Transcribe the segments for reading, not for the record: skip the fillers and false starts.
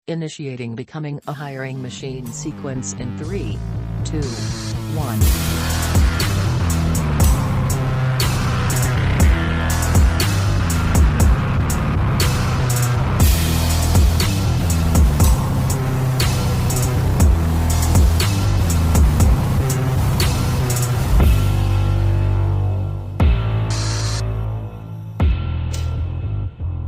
Initiating becoming a hiring machine sequence in 3, 2, 1.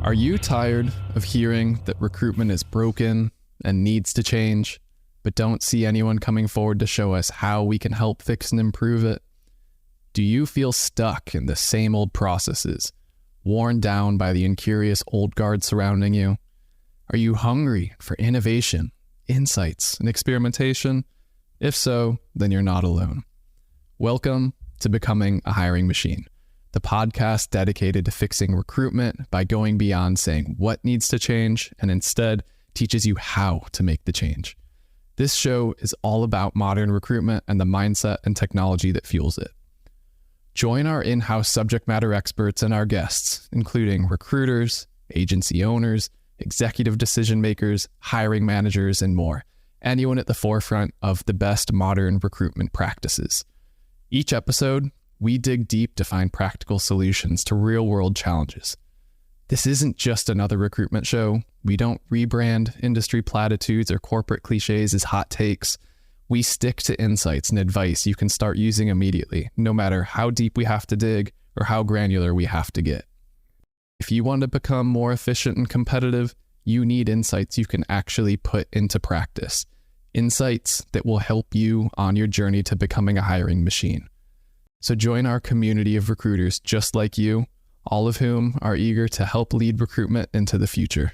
Are you tired of hearing that recruitment is broken and needs to change, but don't see anyone coming forward to show us how we can help fix and improve it? Do you feel stuck in the same old processes, worn down by the incurious old guard surrounding you? Are you hungry for innovation, insights, and experimentation? If so, then you're not alone. Welcome to Becoming a Hiring Machine, the podcast dedicated to fixing recruitment by going beyond saying what needs to change and instead teaches you how to make the change. This show is all about modern recruitment and the mindset and technology that fuels it. Join our in-house subject matter experts and our guests, including recruiters, agency owners, executive decision makers, hiring managers, and more. Anyone at the forefront of the best modern recruitment practices. Each episode, we dig deep to find practical solutions to real-world challenges. This isn't just another recruitment show. We don't rebrand industry platitudes or corporate cliches as hot takes. We stick to insights and advice you can start using immediately, no matter how deep we have to dig or how granular we have to get. If you want to become more efficient and competitive, you need insights you can actually put into practice. Insights that will help you on your journey to becoming a hiring machine. So join our community of recruiters just like you, all of whom are eager to help lead recruitment into the future.